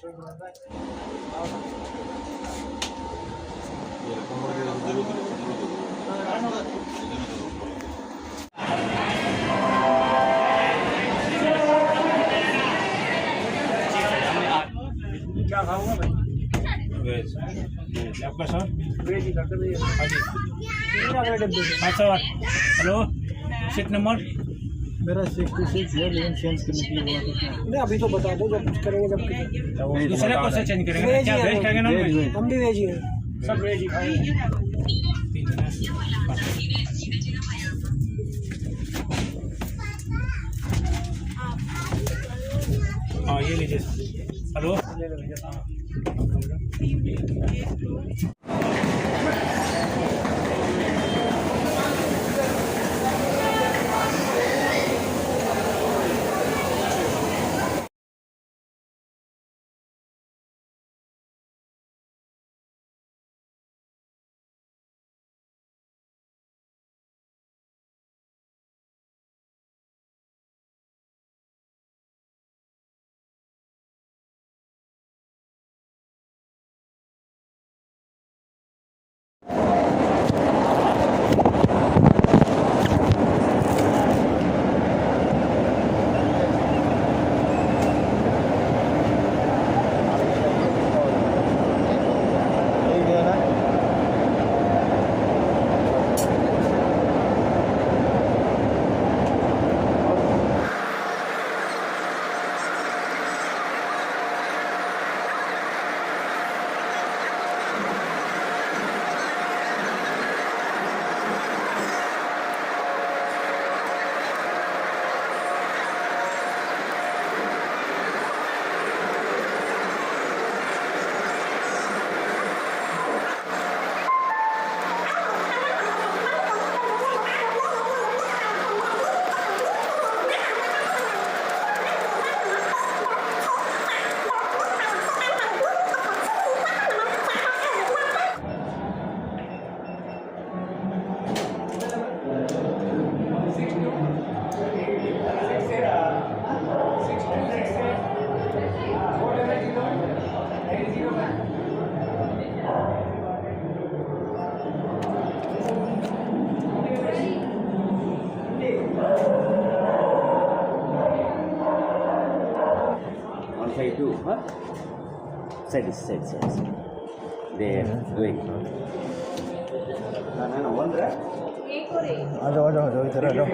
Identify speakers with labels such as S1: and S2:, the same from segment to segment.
S1: क्या खाऊंगा भाई?
S2: वेज आपका सर
S1: वेज ही कर दो।
S2: हाँ जी
S1: तीन अगले डब्बे से।
S2: हाँ सर हेलो सीट नंबर
S3: मेरा 66 है लेकिन चेंज करने के लिए बोला था।
S1: नहीं अभी तो बता दो जब कुछ करेंगे जब
S2: दूसरे को से चेंज करेंगे
S1: वेज
S2: क्या
S1: ही है
S2: वेज
S1: वो।
S2: खाएंगे नॉन वेज
S1: हम भी वेज ही हैं, सब वेज ही खाएंगे।
S2: हाँ ये लीजिए सर हेलो
S1: ले लो भैया।
S4: Side two, huh? Side. There, doing. No, one there.
S3: आ जाओ इधर आ जाओ।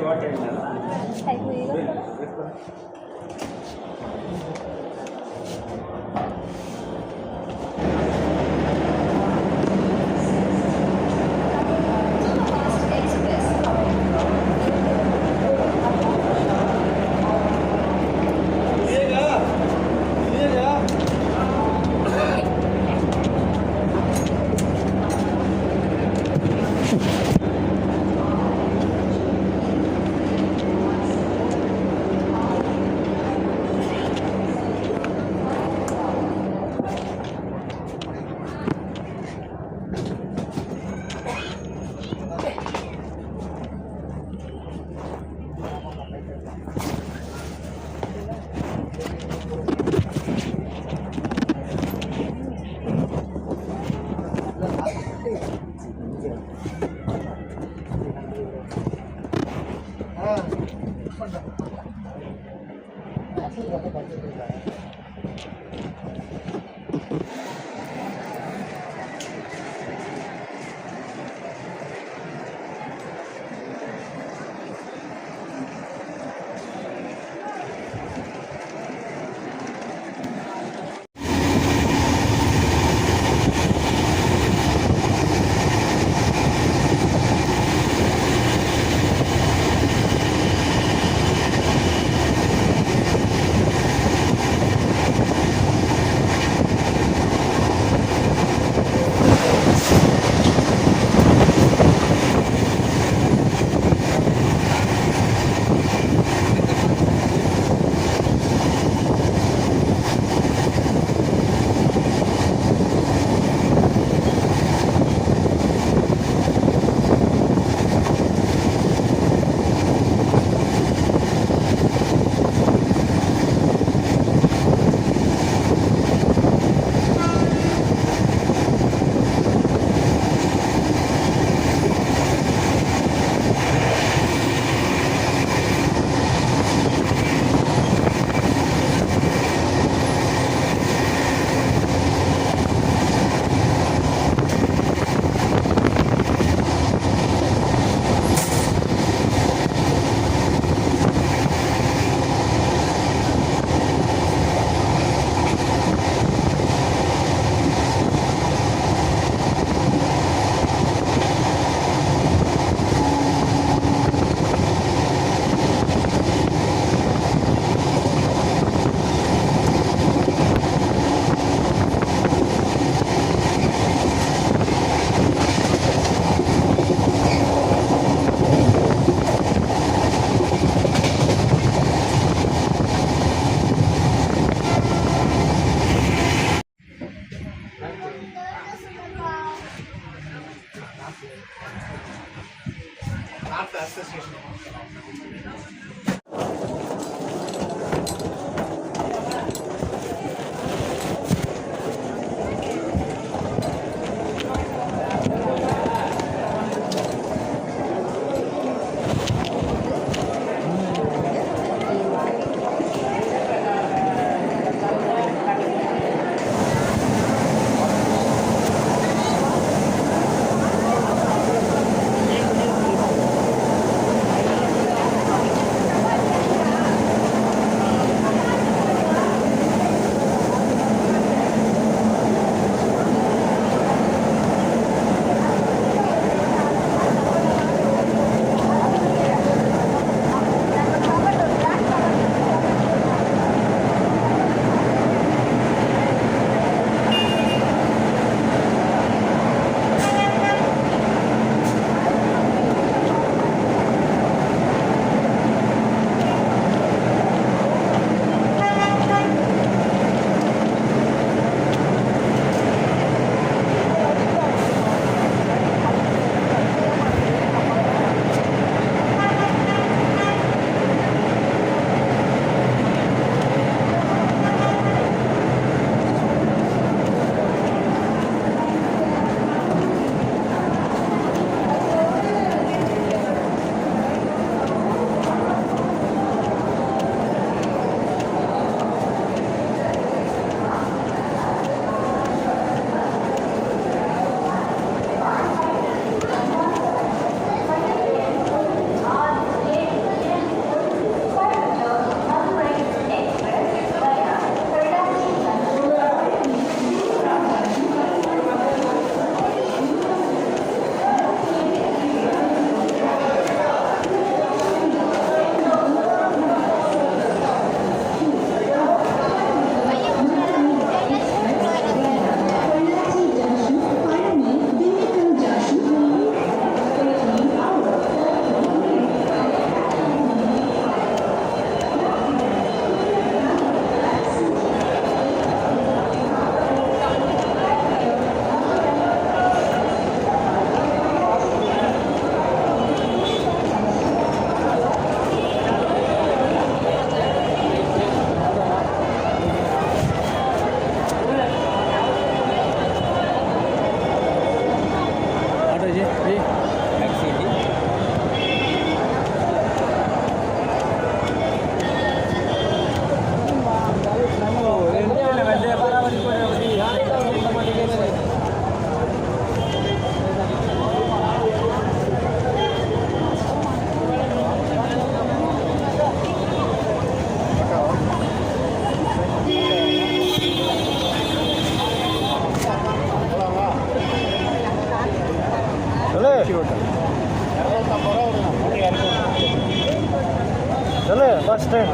S3: चले बस स्टैंड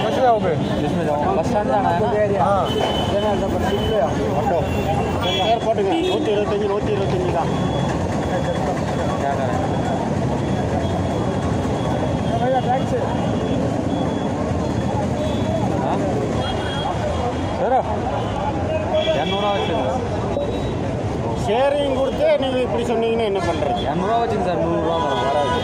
S3: कैसे जाओगे?
S5: इसमें जाओ बस स्टैंड जाना है ना
S3: हाँ
S1: एयरपोर्ट में 125 का
S5: क्या करें
S3: भैया टैक्सी
S5: सर இரநூறுவா வச்சுருங்க
S1: ஷேரிங் கொடுத்து நீங்கள் இப்படி சொன்னீங்கன்னா என்ன பண்ணுறது?
S5: இரநூறுவா வச்சுங்க சார் 100 ரூபா வராது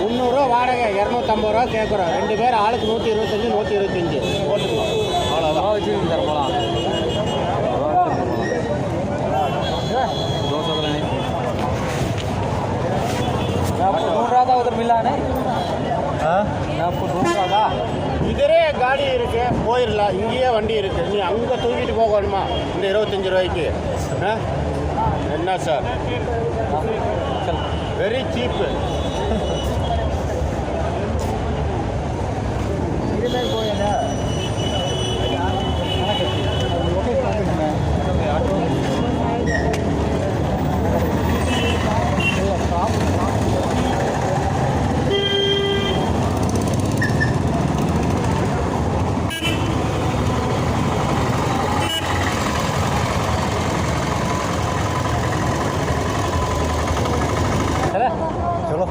S1: 300 வாடகை 250 ரூபா கேட்குறோம். 2 பேர் ஆளுக்கு 125 போட்டுக்கலாம்.
S5: அவ்வளோதான் வச்சுருங்க சார் போகலாம் दो सौ नहीं आपको ढूंढ रहा था उधर मिला नहीं
S3: हाँ
S5: मैं आपको ढूंढ रहा था
S1: இதே காடி இருக்கு போயிடலாம். இங்கேயே வண்டி இருக்கு. நீ அங்கே தூக்கிட்டு போகணுமா இந்த 25 ரூபாய்க்கு? என்ன சார்
S5: चल
S1: வெரி சீப்பு.
S3: चलो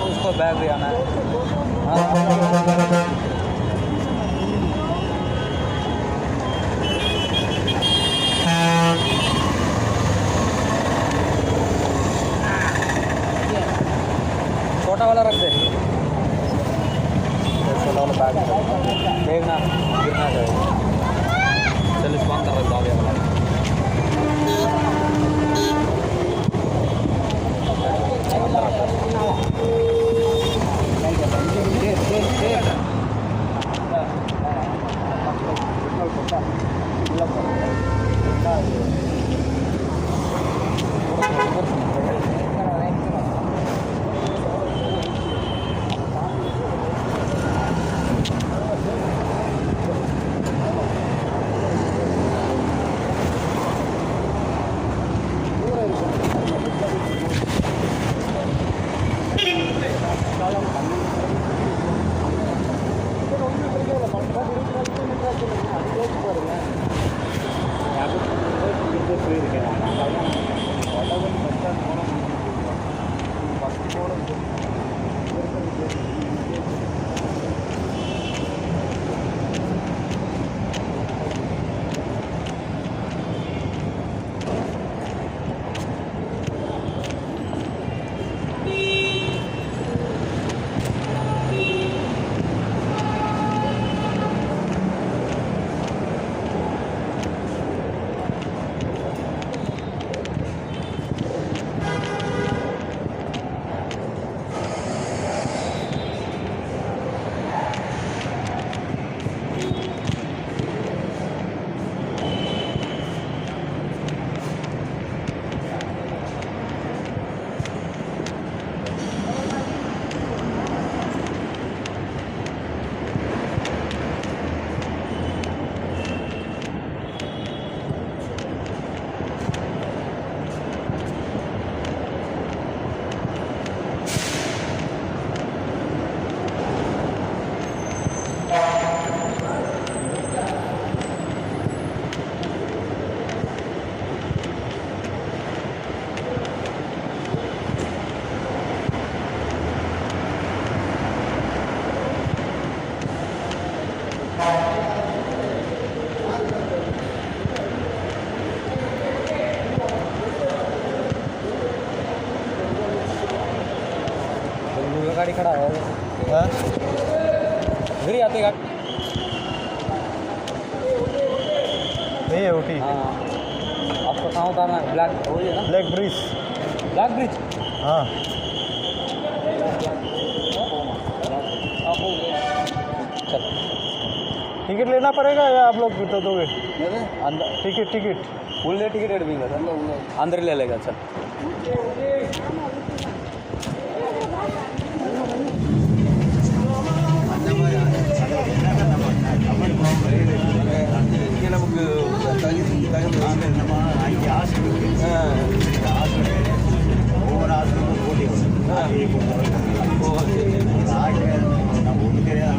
S5: उसको बैग देखना गिरना चाहिए 40-15 रन आ गया गाड़ी खड़ा है इधर ही आते गाड़ी
S3: नहीं है ओटी
S5: हाँ आपको कहाँ उतारना है ब्लैक वही है ना
S3: ब्लैक ब्रिज हाँ
S5: चल
S3: टिकट लेना पड़ेगा या आप लोग तो दोगे
S5: अंदर
S3: टिकट
S5: फुल टिकट भी अंदर ही ले लेगा चल
S1: நமக்கு நம்ம அங்கே ஹாஸ்பிட்டல் ஒவ்வொரு ஹாஸ்பிட்டலும் போட்டி வரும் நம்ம ஒன்றும் தெரியாத